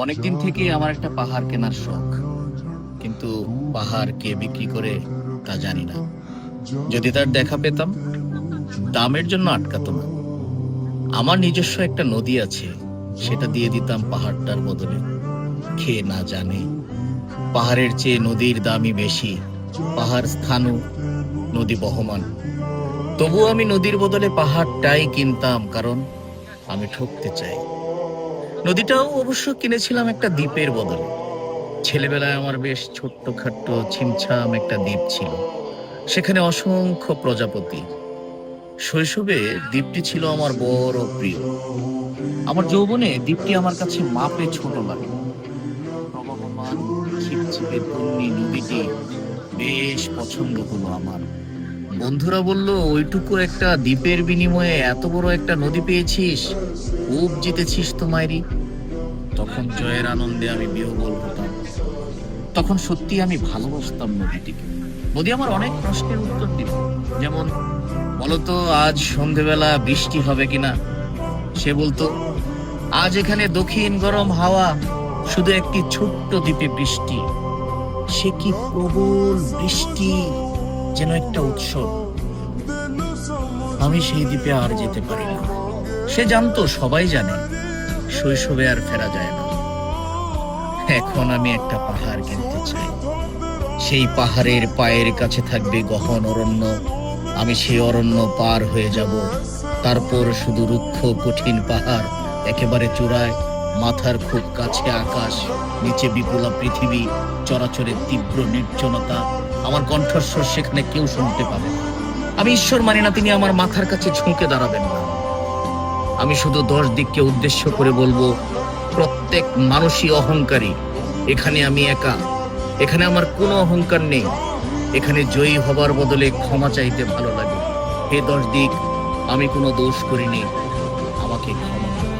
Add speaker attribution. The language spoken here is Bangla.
Speaker 1: অনেকদিন থেকে আমার একটা পাহাড় কেনার শখ, কিন্তু পাহাড় কে বিক্রি করে তা জানি না। যদি তার দেখা পেতাম, দামের জন্য আটকাতো না। আমার নিজস্ব একটা নদী আছে, সেটা দিয়ে দিতাম পাহাড়টার বদলে। খেয়ে না জানে পাহাড়ের চেয়ে নদীর দামই বেশি। পাহাড় স্থানু, নদী বহমান। তবুও আমি নদীর বদলে পাহাড়টাই কিনতাম, কারণ আমি ঠকতে চাই। নদীটাও অবশ্য কিনেছিলাম একটা দ্বীপের বদলে। ছেলেবেলায় আমার বেশ ছোট্টখাট্ট ছিমছাম একটা দ্বীপ ছিল, সেখানে অসংখ্য প্রজাপতি। শৈশবে দ্বীপটি ছিল আমার বড় প্রিয়। আমার যৌবনে দ্বীপটি আমার কাছে মাপে ছোট লাগে। প্রবহমান ছিপছিপে তন্নি নদীটি বেশ পছন্দ হলো আমার। বন্ধুরা বলল, ওইটুকু একটা দ্বীপের বিনিময়ে এত বড় একটা নদী পেয়েছিস, খুব জিতেছিস তো মাইরি। তখন জয়ের আনন্দে আমি বিহ্বল হতাম। তখন সত্যি আমি ভালোবাসতাম নদীটিকে। নদী আমার অনেক প্রশ্নের উত্তর দিত, যেমন, বলতো আজ সন্ধেবেলা বৃষ্টি হবে কিনা। সে বলতো, আজ এখানে দক্ষিণ গরম হাওয়া, শুধু একটি ছোট্ট দ্বীপে বৃষ্টি। সে কি প্রবল বৃষ্টি, যেন একটা উৎসব। আমি সেই দ্বীপে আর যেতে পারি না। সে জানতো, সবাই জানে, শৈশবে আর ফেরা যায় না। এখন আমি একটা পাহাড় কিনতে চাই। সেই পাহাড়ের পায়ের কাছে থাকবে গহন অরণ্য। আমি সেই অরণ্য পার হয়ে যাব। তারপর শুধু রুক্ষ কঠিন পাহাড়, একেবারে চূড়ায়, মাথার খুব কাছে আকাশ, নিচে বিপুলা পৃথিবী, চরাচরের তীব্র নির্জনতা। আমার কণ্ঠস্বর সেখানে কেউ শুনতে পাবে না। আমি ঈশ্বর মানি না তিনি আমার মাথার কাছে ঝুঁকে দাঁড়াবেন না। আমি শুধু 10 দিককে উদ্দেশ্য করে বলবো, প্রত্যেক মানুষই অহংকারী। এখানে আমি একা। এখানে আমার কোনো অহংকার নেই। এখানে জয়ী হবার বদলে ক্ষমা চাইতে ভালো লাগে। হে 10 দিক, আমি কোনো দোষ করিনি, আমাকে ক্ষমা করো।